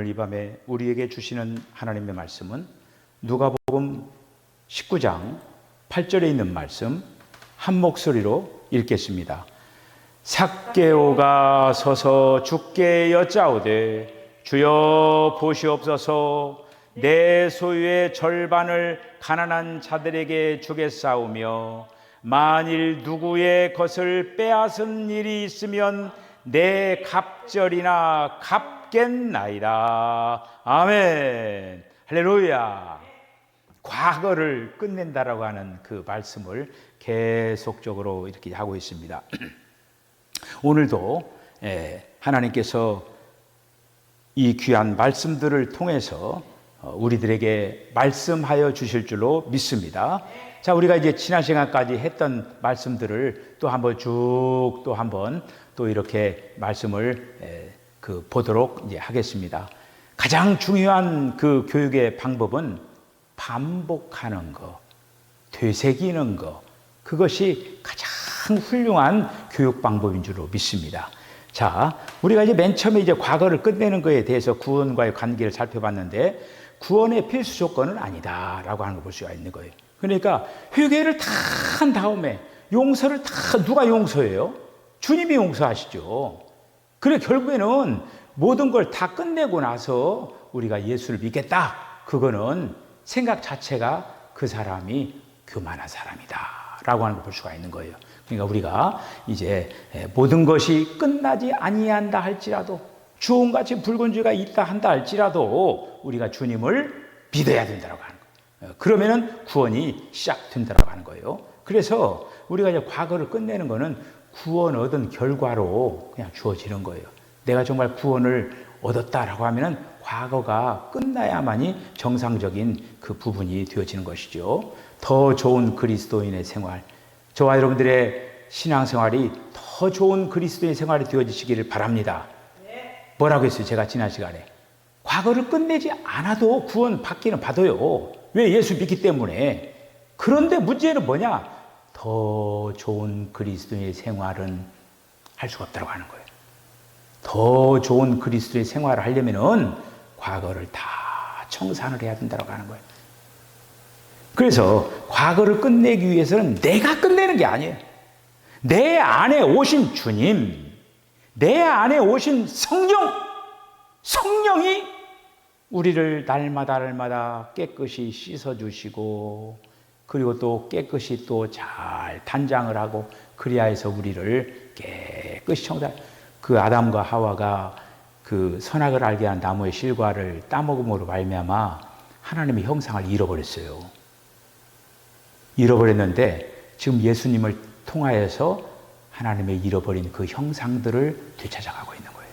이 밤에 우리에게 주시는 하나님의 말씀은 누가복음 19장 8절에 있는 말씀 한 목소리로 읽겠습니다. 삭개오가 서서 주께 여짜오되 주여 보시옵소서, 내 소유의 절반을 가난한 자들에게 주겠사오며 만일 누구의 것을 빼앗은 일이 있으면 내 갑절이나 갚겠나이다. 아멘. 할렐루야. 과거를 끝낸다라고 하는 그 말씀을 계속적으로 이렇게 하고 있습니다. 오늘도 하나님께서 이 귀한 말씀들을 통해서 우리들에게 말씀하여 주실 줄로 믿습니다. 자, 우리가 이제 지난 시간까지 했던 말씀들을 또 한번 쭉 또 한번 또 이렇게 말씀을 보도록 이제 하겠습니다. 가장 중요한 그 교육의 방법은 반복하는 거, 되새기는 거, 그것이 가장 훌륭한 교육 방법인 줄로 믿습니다. 자, 우리가 이제 맨 처음에 이제 과거를 끝내는 것에 대해서 구원과의 관계를 살펴봤는데, 구원의 필수 조건은 아니다라고 하는 걸 볼 수가 있는 거예요. 그러니까 회개를 다 한 다음에 용서를 다 누가 용서해요? 주님이 용서하시죠. 그래 결국에는 모든 걸 다 끝내고 나서 우리가 예수를 믿겠다, 그거는 생각 자체가 그 사람이 교만한 사람이다 라고 하는 걸 볼 수가 있는 거예요. 그러니까 우리가 이제 모든 것이 끝나지 아니한다 할지라도, 주홍같이 붉은 쥐가 있다 한다 할지라도 우리가 주님을 믿어야 된다고 하는 거예요. 그러면은 구원이 시작된다고 하는 거예요. 그래서 우리가 이제 과거를 끝내는 거는 구원 얻은 결과로 그냥 주어지는 거예요. 내가 정말 구원을 얻었다라고 하면은 과거가 끝나야만이 정상적인 그 부분이 되어지는 것이죠. 더 좋은 그리스도인의 생활, 저와 여러분들의 신앙생활이 더 좋은 그리스도인의 생활이 되어지시기를 바랍니다. 뭐라고 했어요? 제가 지난 시간에 과거를 끝내지 않아도 구원 받기는 받아요. 왜? 예수 믿기 때문에. 그런데 문제는 뭐냐? 더 좋은 그리스도인의 생활은 할 수가 없다고 하는 거예요. 더 좋은 그리스도의 생활을 하려면은 과거를 다 청산을 해야 된다고 하는 거예요. 그래서 과거를 끝내기 위해서는 내가 끝내는 게 아니에요. 내 안에 오신 주님, 내 안에 오신 성령이 우리를 날마다 깨끗이 씻어주시고, 그리고 또 깨끗이 또 잘 단장을 하고, 그리하여서 우리를 깨끗이 청산. 그 아담과 하와가 그 선악을 알게 한 나무의 실과를 따먹음으로 말미암아 하나님의 형상을 잃어버렸어요. 잃어버렸는데 지금 예수님을 통하여서 하나님의 잃어버린 그 형상들을 되찾아가고 있는 거예요.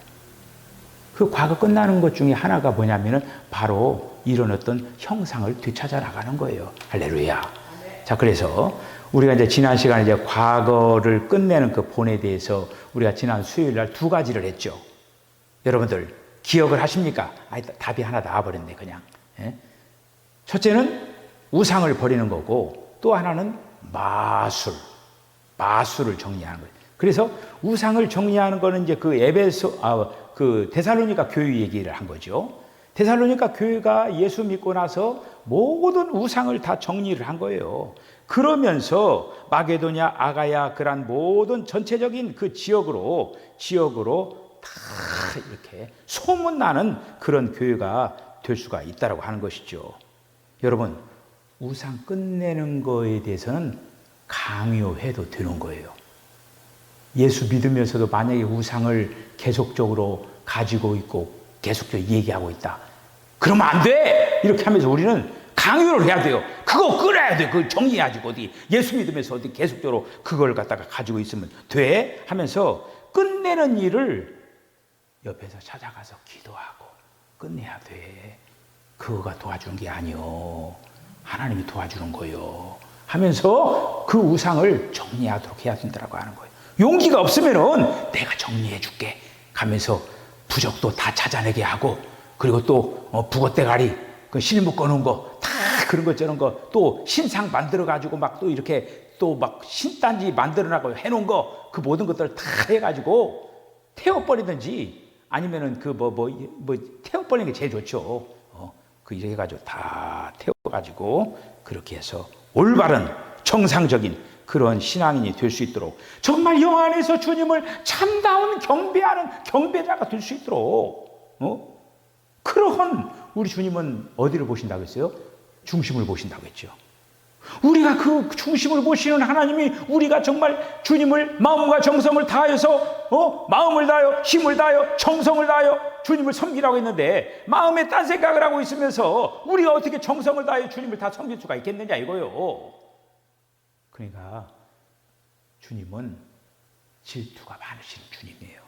그 과거 끝나는 것 중에 하나가 뭐냐면은 바로 이런 어떤 형상을 되찾아 나가는 거예요. 할렐루야. 자, 그래서 우리가 이제 지난 시간에 이제 과거를 끝내는 그 본에 대해서 우리가 지난 수요일 날 두 가지를 했죠. 여러분들 기억을 하십니까? 답이 하나 나와버렸네, 그냥. 첫째는 우상을 버리는 거고, 또 하나는 마술을 정리하는 거예요. 그래서 우상을 정리하는 거는 이제 그 데살로니가 교회 얘기를 한 거죠. 데살로니가 교회가 예수 믿고 나서 모든 우상을 다 정리를 한 거예요. 그러면서 마게도냐, 아가야, 그런 모든 전체적인 그 지역으로 다 이렇게 소문나는 그런 교회가 될 수가 있다고 하는 것이죠. 여러분, 우상 끝내는 거에 대해서는 강요해도 되는 거예요. 예수 믿으면서도 만약에 우상을 계속적으로 가지고 있고 계속적으로 얘기하고 있다, 그러면 안 돼! 이렇게 하면서 우리는 강요를 해야 돼요. 그거 끊어야 돼. 그걸 정리해야지. 어디 예수 믿으면서 어디 계속적으로 그걸 갖다가 가지고 있으면 돼? 하면서 끝내는 일을 옆에서 찾아가서 기도하고 끝내야 돼. 그거가 도와주는 게 아니요, 하나님이 도와주는 거요 하면서 그 우상을 정리하도록 해야 된다고 하는 거예요. 용기가 없으면은 내가 정리해 줄게 가면서 부적도 다 찾아내게 하고, 그리고 또 북어대가리 그 실무 꺼놓은 거 다 그런 거 저런 거, 또 신상 만들어 가지고 막 또 이렇게 또 막 신단지 만들어 나고 해놓은 거, 그 모든 것들을 다 해가지고 태워버리든지 아니면은 태워버리는 게 제일 좋죠. 이렇게 해가지고 다 태워가지고 그렇게 해서 올바른 정상적인 그런 신앙인이 될 수 있도록 정말 영 안에서 주님을 참다운 경배하는 경배자가 될 수 있도록 그러한 우리 주님은 어디를 보신다고 했어요? 중심을 보신다고 했죠. 우리가 그 중심을 보시는 하나님이 우리가 정말 주님을 마음과 정성을 다해서 마음을 다하여 힘을 다하여 정성을 다하여 주님을 섬기라고 했는데 마음에 딴 생각을 하고 있으면서 우리가 어떻게 정성을 다하여 주님을 다 섬길 수가 있겠느냐 이거요. 그러니까 주님은 질투가 많으신 주님이에요.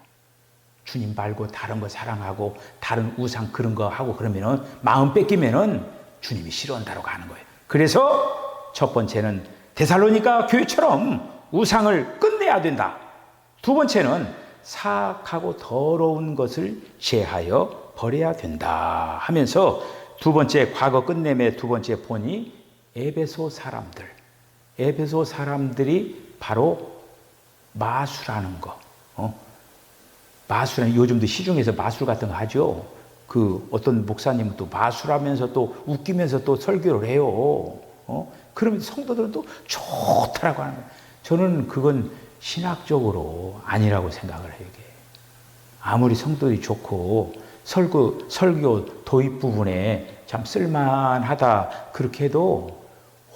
주님 말고 다른 거 사랑하고 다른 우상 그런 거 하고 그러면은 마음 뺏기면은 주님이 싫어한다고 하는 거예요. 그래서 첫 번째는 데살로니가 교회처럼 우상을 끝내야 된다. 두 번째는 사악하고 더러운 것을 제하여 버려야 된다 하면서 두 번째 과거 끝냄의 두 번째 본이 에베소 사람들이 바로 마술하는 거. 마술은 요즘도 시중에서 마술 같은 거 하죠. 어떤 목사님은 또 마술하면서 또 웃기면서 또 설교를 해요. 그러면 성도들은 또 좋다라고 하는 거예요. 저는 그건 신학적으로 아니라고 생각을 해요. 이게. 아무리 성도들이 좋고 설교 도입 부분에 참 쓸만하다 그렇게 해도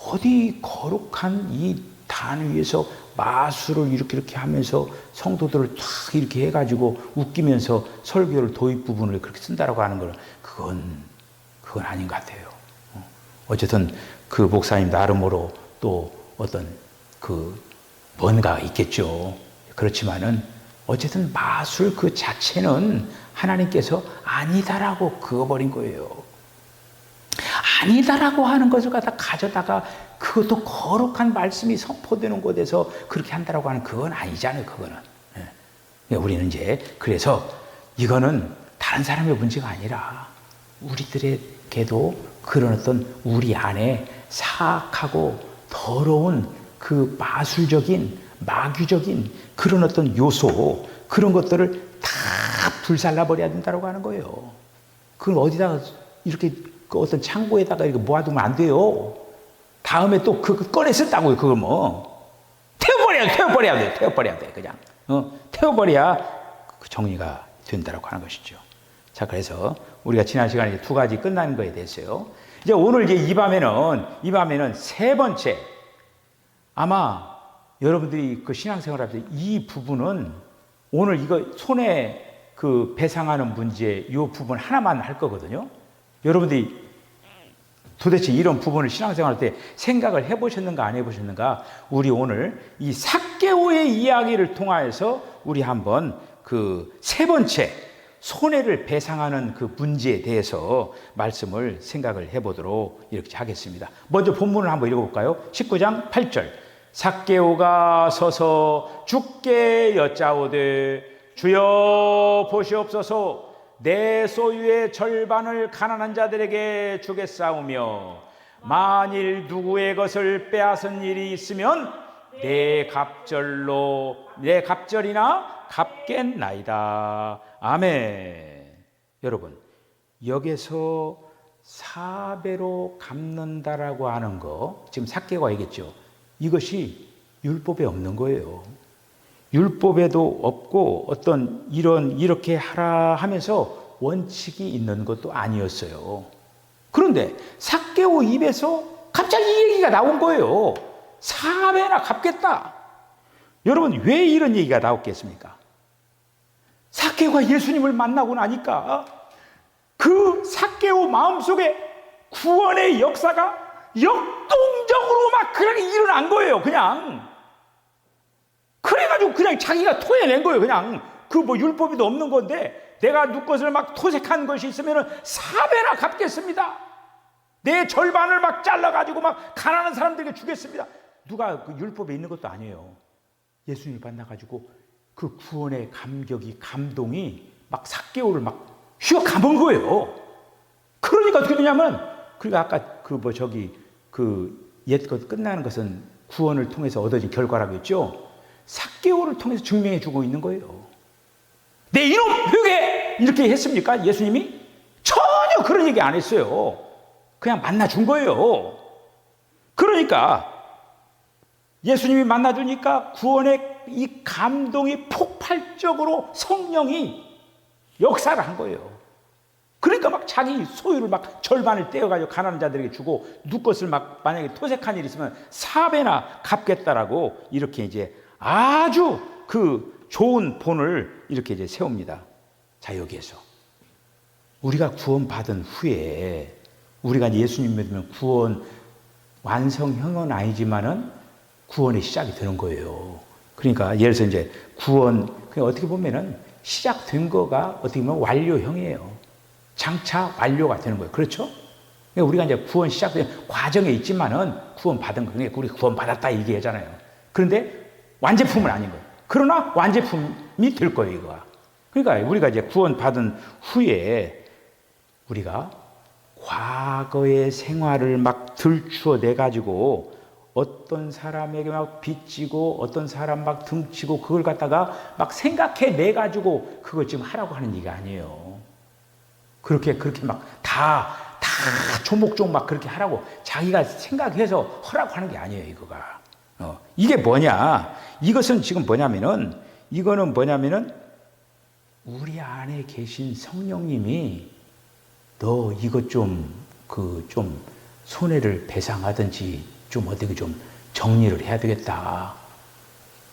어디 거룩한 이 단 위에서 마술을 이렇게 하면서 성도들을 탁 이렇게 해가지고 웃기면서 설교를 도입 부분을 그렇게 쓴다라고 하는 건 그건 아닌 것 같아요. 어쨌든 그 목사님 나름으로 또 어떤 뭔가가 있겠죠. 그렇지만은 어쨌든 마술 그 자체는 하나님께서 아니다라고 그어버린 거예요. 아니다라고 하는 것을 갖다 가져다가 그것도 거룩한 말씀이 선포되는 곳에서 그렇게 한다라고 하는 그건 아니잖아요. 그거는. 우리는 이제 그래서 이거는 다른 사람의 문제가 아니라 우리들에게도 그런 어떤 우리 안에 사악하고 더러운 그 마술적인 마귀적인 그런 어떤 요소 그런 것들을 다 불살라 버려야 된다고 하는 거예요. 그걸 어디다가 이렇게 어떤 창고에다가 이렇게 모아두면 안 돼요. 다음에 또 그거 꺼내 쓴다고요. 그걸 태워버려야 돼. 그냥 태워버려야 그 정리가 된다고 하는 것이죠. 자, 그래서 우리가 지난 시간에 두 가지 끝나는 거에 대해서요. 이제 오늘 이 밤에는 세 번째 아마 여러분들이 그 신앙생활 할 때 이 부분은 오늘 이거 손에 그 배상하는 문제 이 부분 하나만 할 거거든요. 여러분들이 도대체 이런 부분을 신앙생활 할 때 생각을 해보셨는가 안 해보셨는가? 우리 오늘 이 삭개오의 이야기를 통하여서 우리 한번 그 세 번째 손해를 배상하는 그 문제에 대해서 말씀을 생각을 해보도록 이렇게 하겠습니다. 먼저 본문을 한번 읽어볼까요? 19장 8절. 삭개오가 서서 주께 여짜오되 주여 보시옵소서 내 소유의 절반을 가난한 자들에게 주겠사오며 만일 누구의 것을 빼앗은 일이 있으면 내 갑절이나 갚겠나이다. 아멘. 여러분, 여기서 4배로 갚는다라고 하는 거 지금 삭개오가 얘기했죠. 이것이 율법에 없는 거예요. 율법에도 없고 어떤 이렇게 하라 하면서 원칙이 있는 것도 아니었어요. 그런데 삭개오 입에서 갑자기 이 얘기가 나온 거예요. 4배나 갚겠다. 여러분, 왜 이런 얘기가 나왔겠습니까? 삭개오가 예수님을 만나고 나니까 그 삭개오 마음속에 구원의 역사가 역동적으로 막 그렇게 일어난 거예요. 그냥 그래가지고 그냥 자기가 토해낸 거예요. 그냥 율법에도 없는 건데 내가 누 것을 막 토색한 것이 있으면 4배나 갚겠습니다. 내 절반을 막 잘라가지고 막 가난한 사람들에게 주겠습니다. 누가 그 율법에 있는 것도 아니에요. 예수님을 만나가지고 그 구원의 감격이 감동이 막 삭개오를 막 휘어 감은 거예요. 그러니까 어떻게 되냐면 그리고 아까 옛것 끝나는 것은 구원을 통해서 얻어진 결과라고 했죠. 삭개오를 통해서 증명해 주고 있는 거예요. 내 이놈 회개 이렇게 했습니까? 예수님이? 전혀 그런 얘기 안 했어요. 그냥 만나준 거예요. 그러니까 예수님이 만나주니까 구원의 이 감동이 폭발적으로 성령이 역사를 한 거예요. 그러니까 막 자기 소유를 막 절반을 떼어가지고 가난한 자들에게 주고 누 것을 막 만약에 토색한 일이 있으면 4배나 갚겠다라고 이렇게 이제 아주 그 좋은 본을 이렇게 이제 세웁니다. 자, 여기에서 우리가 구원받은 후에 우리가 예수님 믿으면 구원 완성형은 아니지만은 구원의 시작이 되는 거예요. 그러니까 예를 들어서 이제 구원, 그냥 어떻게 보면은 시작된 거가 어떻게 보면 완료형이에요. 장차 완료가 되는 거예요. 그렇죠? 그러니까 우리가 이제 구원 시작된 과정에 있지만은 구원 받은 거, 우리 구원 받았다 얘기하잖아요. 그런데 완제품은 아닌 거예요. 그러나 완제품이 될 거예요, 이거가. 그러니까 우리가 이제 구원 받은 후에 우리가 과거의 생활을 막 들추어 내 가지고 어떤 사람에게 막 빚지고 어떤 사람 막 등치고 그걸 갖다가 막 생각해 내 가지고 그걸 지금 하라고 하는 얘기가 아니에요. 그렇게 막 다 조목조목 막 그렇게 하라고 자기가 생각해서 하라고 하는 게 아니에요, 이거가. 이게 뭐냐? 이것은 지금 뭐냐면은 이거는 뭐냐면은 우리 안에 계신 성령님이 너 이것 좀 손해를 배상하든지 좀 어떻게 좀 정리를 해야 되겠다.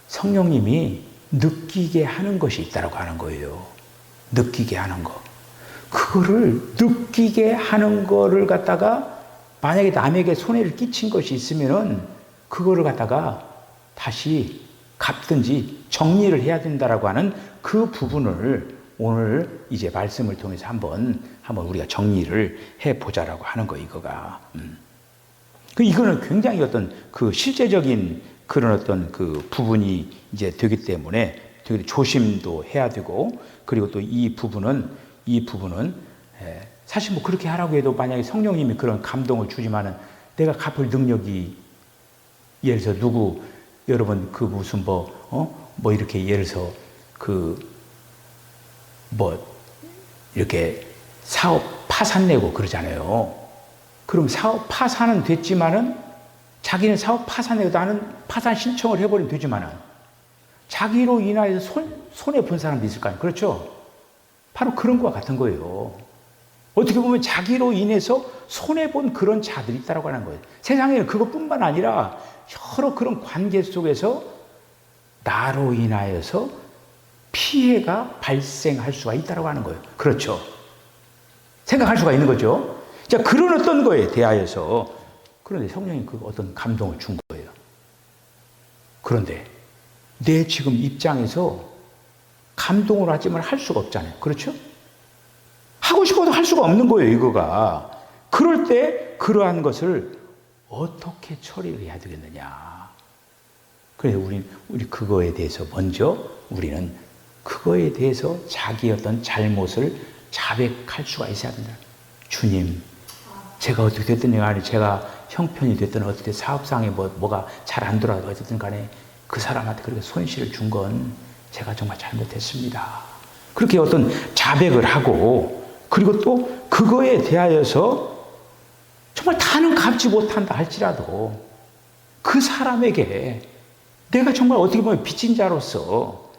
성령님이 느끼게 하는 것이 있다라고 하는 거예요. 느끼게 하는 거. 그거를 느끼게 하는 거를 갖다가 만약에 남에게 손해를 끼친 것이 있으면은 그거를 갖다가 다시 갚든지 정리를 해야 된다라고 하는 그 부분을 오늘 이제 말씀을 통해서 한번 우리가 정리를 해 보자라고 하는 거 이거가. 이거는 굉장히 어떤 그 실제적인 그런 어떤 그 부분이 이제 되기 때문에 되게 조심도 해야 되고, 그리고 또 이 부분은 사실 뭐 그렇게 하라고 해도 만약에 성령님이 그런 감동을 주지만은 내가 갚을 능력이 예를 들어서 여러분 그 무슨 뭐 이렇게 예를 들어서 이렇게 사업 파산 내고 그러잖아요. 그럼 사업 파산은 됐지만은 자기는 사업 파산 내고 나는 파산 신청을 해버리면 되지만은 자기로 인하여서 손해 본 사람도 있을 거 아니에요. 그렇죠? 바로 그런 것과 같은 거예요. 어떻게 보면 자기로 인해서 손해 본 그런 자들이 있다고 하는 거예요. 세상에는 그것뿐만 아니라 여러 그런 관계 속에서 나로 인하여서 피해가 발생할 수가 있다고 하는 거예요. 그렇죠? 생각할 수가 있는 거죠. 자, 그런 어떤 거에 대하여서 그런데 성령이 그 어떤 감동을 준 거예요. 그런데 내 지금 입장에서 감동을 하지만 할 수가 없잖아요. 그렇죠? 하고 싶어도 할 수가 없는 거예요, 이거가. 그럴 때 그러한 것을 어떻게 처리를 해야 되겠느냐. 그래서 우리 그거에 대해서 먼저 우리는 그거에 대해서 자기 어떤 잘못을 자백할 수가 있어야 된다. 주님, 제가 어떻게 됐든 간에 제가 형편이 됐든 어떻게 사업상에 뭐가 잘 안 돌아가고 어쨌든 간에 그 사람한테 그렇게 손실을 준 건 제가 정말 잘못했습니다. 그렇게 어떤 자백을 하고, 그리고 또 그거에 대하여서 정말 다는 갚지 못한다 할지라도 그 사람에게 내가 정말 어떻게 보면 빚진 자로서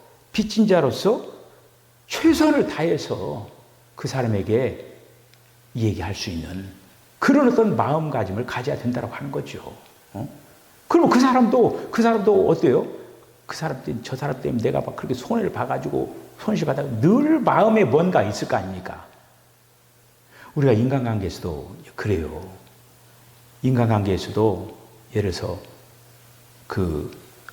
최선을 다해서 그 사람에게 얘기할 수 있는 그런 어떤 마음가짐을 가져야 된다고 하는 거죠. 그러면 그 사람도 어때요? 저 사람 때문에 내가 막 그렇게 손해를 봐가지고 손실받아가 늘 마음에 뭔가 있을 거 아닙니까? 우리가 인간관계에서도 그래요. 인간관계에서도 예를 들어서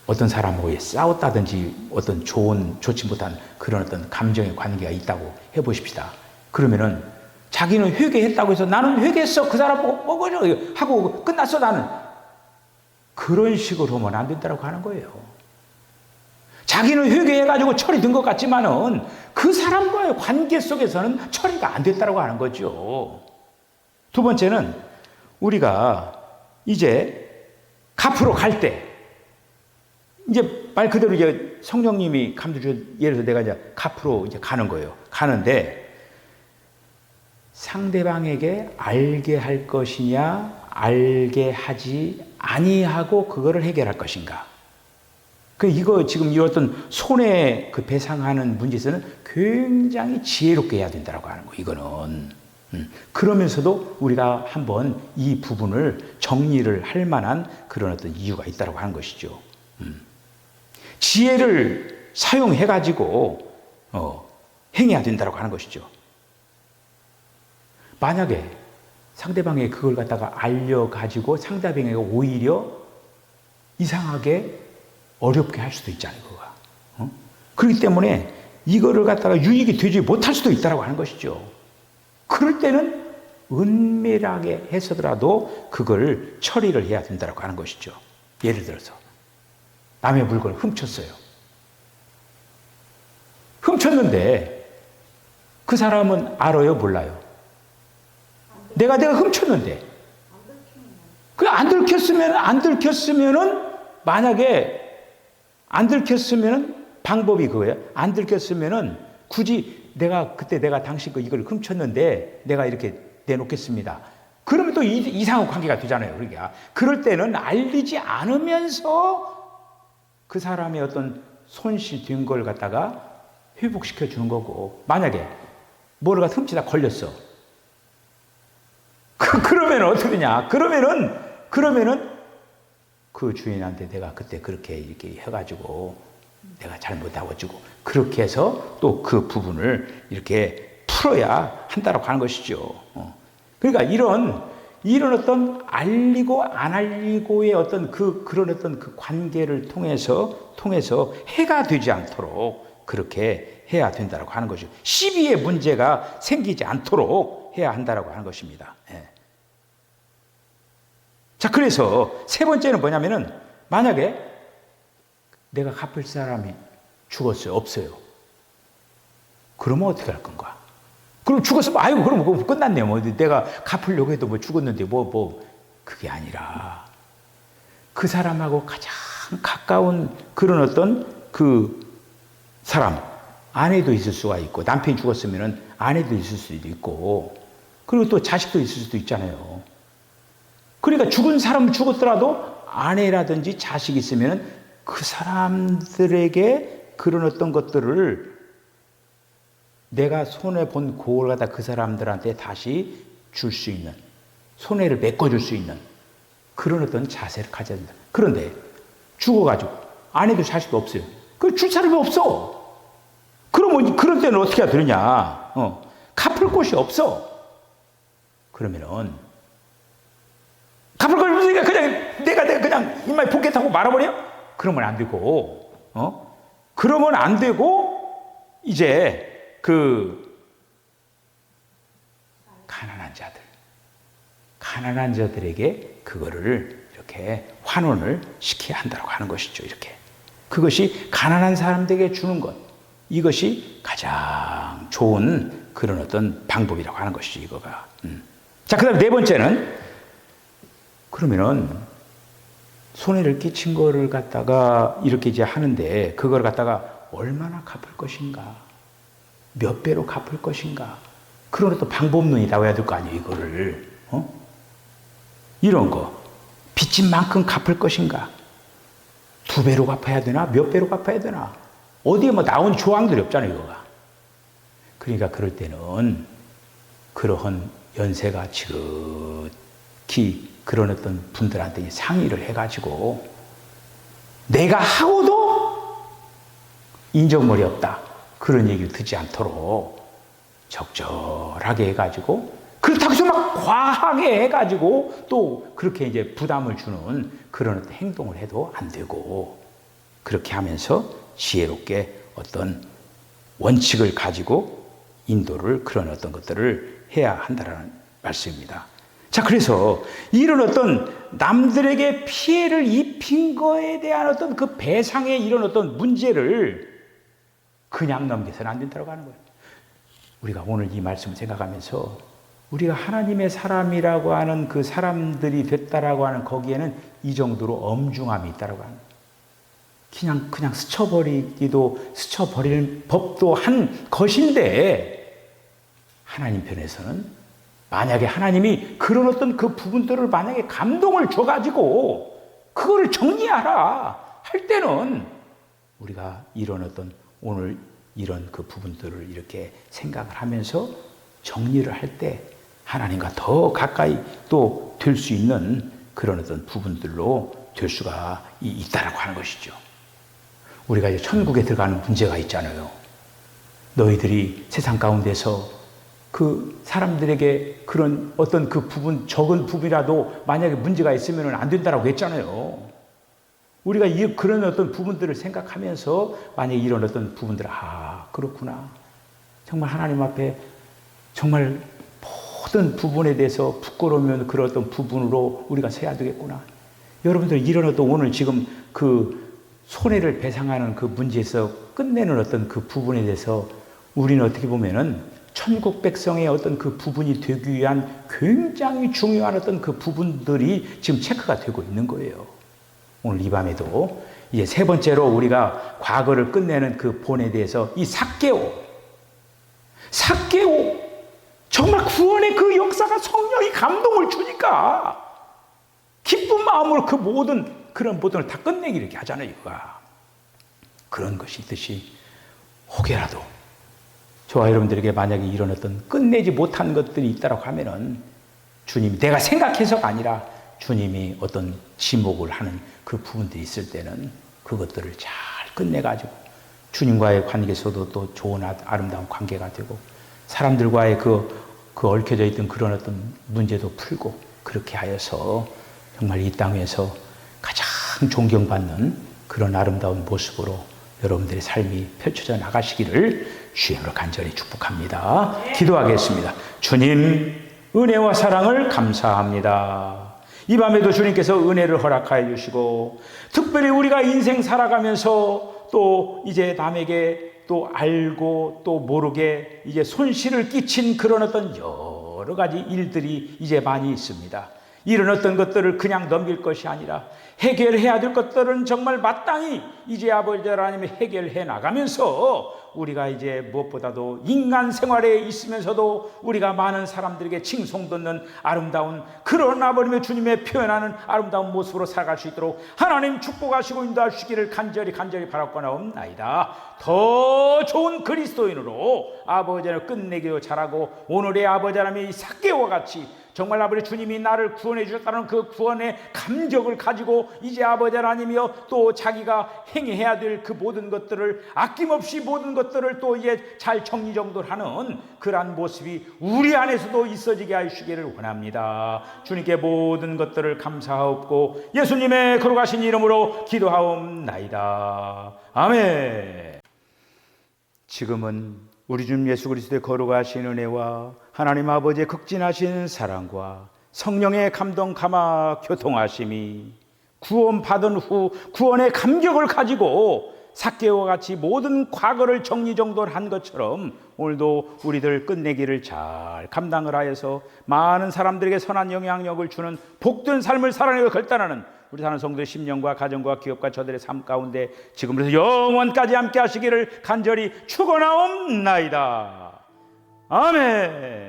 어떤 사람하고 싸웠다든지 어떤 좋지 못한 그런 어떤 감정의 관계가 있다고 해보십시다. 그러면은 자기는 회개했다고 해서 나는 회개했어. 그 사람 보고 하고 끝났어 나는. 그런 식으로 하면 안 된다고 하는 거예요. 자기는 회개해가지고 처리된 것 같지만은 그 사람과의 관계 속에서는 처리가 안 됐다고 하는 거죠. 두 번째는 우리가 이제 갚으러 갈 때, 이제 말 그대로 이제 성령님이 감도 주 예를 들어 내가 이제 갚으러 이제 가는 거예요. 가는데 상대방에게 알게 할 것이냐, 알게 하지 아니하고 그거를 해결할 것인가. 이거 지금 이 어떤 손해 그 배상하는 문제에서는 굉장히 지혜롭게 해야 된다고 하는 거, 이거는. 그러면서도 우리가 한번 이 부분을 정리를 할 만한 그런 어떤 이유가 있다고 하는 것이죠. 지혜를 사용해가지고, 행해야 된다고 하는 것이죠. 만약에 상대방에게 그걸 갖다가 알려가지고 상대방에게 오히려 이상하게 어렵게 할 수도 있잖아요, 그거가. 그렇기 때문에 이거를 갖다가 유익이 되지 못할 수도 있다고 하는 것이죠. 그럴 때는 은밀하게 해서라도 그걸 처리를 해야 된다고 하는 것이죠. 예를 들어서 남의 물건을 훔쳤어요. 훔쳤는데 그 사람은 알아요, 몰라요? 내가 훔쳤는데 안 들켰으면은 만약에 안 들켰으면은 방법이 그거예요. 안 들켰으면은 굳이 내가 당신 거 이걸 훔쳤는데 내가 이렇게 내놓겠습니다. 그러면 또 이상한 관계가 되잖아요. 그러니까 그럴 때는 알리지 않으면서 그 사람의 어떤 손실된 걸 갖다가 회복시켜 주는 거고, 만약에 뭐를 훔치다 걸렸어. 그러면 어떻게 되냐? 그러면은 그 주인한테 내가 그때 그렇게 이렇게 해가지고 내가 잘못하고 주고 그렇게 해서 또 그 부분을 이렇게 풀어야 한다고 하는 것이죠. 그러니까 이런 어떤 알리고 안 알리고의 어떤 그런 어떤 그 관계를 통해서 해가 되지 않도록 그렇게 해야 된다고 하는 것이죠. 시비의 문제가 생기지 않도록 해야 한다고 하는 것입니다. 예. 자, 그래서 세 번째는 뭐냐면은 만약에 내가 갚을 사람이 죽었어요, 없어요. 그러면 어떻게 할 건가? 그럼 죽었으면 아이고 그럼 끝났네요. 뭐 내가 갚으려고 해도 뭐 죽었는데 그게 아니라 그 사람하고 가장 가까운 그런 어떤 그 사람, 아내도 있을 수가 있고, 남편이 죽었으면은 아내도 있을 수도 있고, 그리고 또 자식도 있을 수도 있잖아요. 그러니까 죽은 사람은 죽었더라도 아내라든지 자식이 있으면 그 사람들에게 그런 어떤 것들을 내가 손해본 그걸 갖다 그 사람들한테 다시 줄 수 있는, 손해를 메꿔줄 수 있는 그런 어떤 자세를 가져야 된다. 그런데 죽어가지고 아내도 자식도 없어요. 그 줄 사람이 없어. 그러면 그럴 때는 어떻게 해야 되느냐? 갚을 곳이 없어. 그러면은 갚을 곳이 없으니까 그냥 내가 그냥 이마에 복개 타고 말아버려? 그러면 안 되고, 그러면 안 되고, 이제 가난한 자들에게 그거를 이렇게 환원을 시켜야 한다고 하는 것이죠. 이렇게. 그것이 가난한 사람들에게 주는 것. 이것이 가장 좋은 그런 어떤 방법이라고 하는 것이죠, 이거가. 자, 그 다음에 네 번째는, 그러면은, 손해를 끼친 거를 갖다가 이렇게 이제 하는데, 그걸 갖다가 얼마나 갚을 것인가? 몇 배로 갚을 것인가? 그런 어떤 방법론이 나와야 될 거 아니에요, 이거를. 이런 거. 빚진 만큼 갚을 것인가? 2배로 갚아야 되나? 몇 배로 갚아야 되나? 어디에 뭐 나온 조항들이 없잖아요, 이거가. 그러니까 그럴 때는 그러한 연세가 지극히 그런 어떤 분들한테 상의를 해가지고 내가 하고도 인정머리 없다. 그런 얘기를 듣지 않도록 적절하게 해가지고, 그렇다고 해서 막 과하게 해가지고 또 그렇게 이제 부담을 주는 그런 어떤 행동을 해도 안 되고, 그렇게 하면서 지혜롭게 어떤 원칙을 가지고 인도를, 그런 어떤 것들을 해야 한다는 말씀입니다. 자, 그래서 이런 어떤 남들에게 피해를 입힌 거에 대한 어떤 그 배상의 이런 어떤 문제를 그냥 넘겨서는 안 된다고 하는 거예요. 우리가 오늘 이 말씀을 생각하면서 우리가 하나님의 사람이라고 하는 그 사람들이 됐다라고 하는 거기에는 이 정도로 엄중함이 있다라고 하는 거예요. 그냥 스쳐버릴 법도 한 것인데, 하나님 편에서는 만약에 하나님이 그런 어떤 그 부분들을 만약에 감동을 줘가지고 그거를 정리하라 할 때는 우리가 이런 어떤 오늘 이런 그 부분들을 이렇게 생각을 하면서 정리를 할 때 하나님과 더 가까이 또 될 수 있는 그런 어떤 부분들로 될 수가 있다라고 하는 것이죠. 우리가 이제 천국에 들어가는 문제가 있잖아요. 너희들이 세상 가운데서 그 사람들에게 그런 어떤 그 부분, 적은 부분이라도 만약에 문제가 있으면 안 된다라고 했잖아요. 우리가 그런 어떤 부분들을 생각하면서 만약에 이런 어떤 부분들을, 그렇구나. 정말 하나님 앞에 정말 모든 부분에 대해서 부끄러우면 그런 어떤 부분으로 우리가 서야 되겠구나. 여러분들 이런 어떤 오늘 지금 그 손해를 배상하는 그 문제에서 끝내는 어떤 그 부분에 대해서 우리는 어떻게 보면은 천국 백성의 어떤 그 부분이 되기 위한 굉장히 중요한 어떤 그 부분들이 지금 체크가 되고 있는 거예요. 오늘 이 밤에도 이제 세 번째로 우리가 과거를 끝내는 그 본에 대해서 이 삭개오 정말 구원의 그 역사가 성령이 감동을 주니까 기쁜 마음으로 그 모든 그런 모든을 다 끝내기 이렇게 하잖아요. 그런 것이 있듯이 혹여라도 저와 여러분들에게 만약에 이런 어떤 끝내지 못한 것들이 있다고 하면은 주님이 내가 생각해서가 아니라 주님이 어떤 지목을 하는 그 부분들이 있을 때는 그것들을 잘 끝내가지고 주님과의 관계에서도 또 좋은 아름다운 관계가 되고 사람들과의 그 얽혀져 있던 그런 어떤 문제도 풀고 그렇게 하여서 정말 이 땅에서 가장 존경받는 그런 아름다운 모습으로 여러분들의 삶이 펼쳐져 나가시기를 주님으로 간절히 축복합니다. 기도하겠습니다. 주님, 은혜와 사랑을 감사합니다. 이 밤에도 주님께서 은혜를 허락하여 주시고 특별히 우리가 인생 살아가면서 또 이제 남에게 또 알고 또 모르게 이제 손실을 끼친 그런 어떤 여러 가지 일들이 이제 많이 있습니다. 이런 어떤 것들을 그냥 넘길 것이 아니라 해결해야 될 것들은 정말 마땅히 이제 아버지 하나님이 해결해 나가면서 우리가 이제 무엇보다도 인간 생활에 있으면서도 우리가 많은 사람들에게 칭송받는 아름다운 그런 아버님의 주님의 표현하는 아름다운 모습으로 살아갈 수 있도록 하나님 축복하시고 인도하시기를 간절히 바라옵나이다. 더 좋은 그리스도인으로 아버지 하나님 끝내기도 잘하고 오늘의 아버지 하나님의 삭개와 같이 정말 아버지 주님이 나를 구원해 주셨다는 그 구원의 감격을 가지고 이제 아버지 하나님이여 또 자기가 행해야 될 그 모든 것들을 아낌없이 모든 것들을 또 이제 잘 정리정돈하는 그러한 모습이 우리 안에서도 있어지게 하시기를 원합니다. 주님께 모든 것들을 감사하옵고 예수님의 거룩하신 이름으로 기도하옵나이다. 아멘. 지금은 우리 주님 예수 그리스도의 거룩하신 은혜와 하나님 아버지의 극진하신 사랑과 성령의 감동 감화 교통하심이 구원받은 후 구원의 감격을 가지고 삭개와 같이 모든 과거를 정리정돈한 것처럼 오늘도 우리들 끝내기를 잘 감당을 하여서 많은 사람들에게 선한 영향력을 주는 복된 삶을 살아내고 결단하는 우리 사는 성도의 심령과 가정과 기업과 저들의 삶 가운데 지금부터 영원까지 함께 하시기를 간절히 축원하옵나이다. 아멘.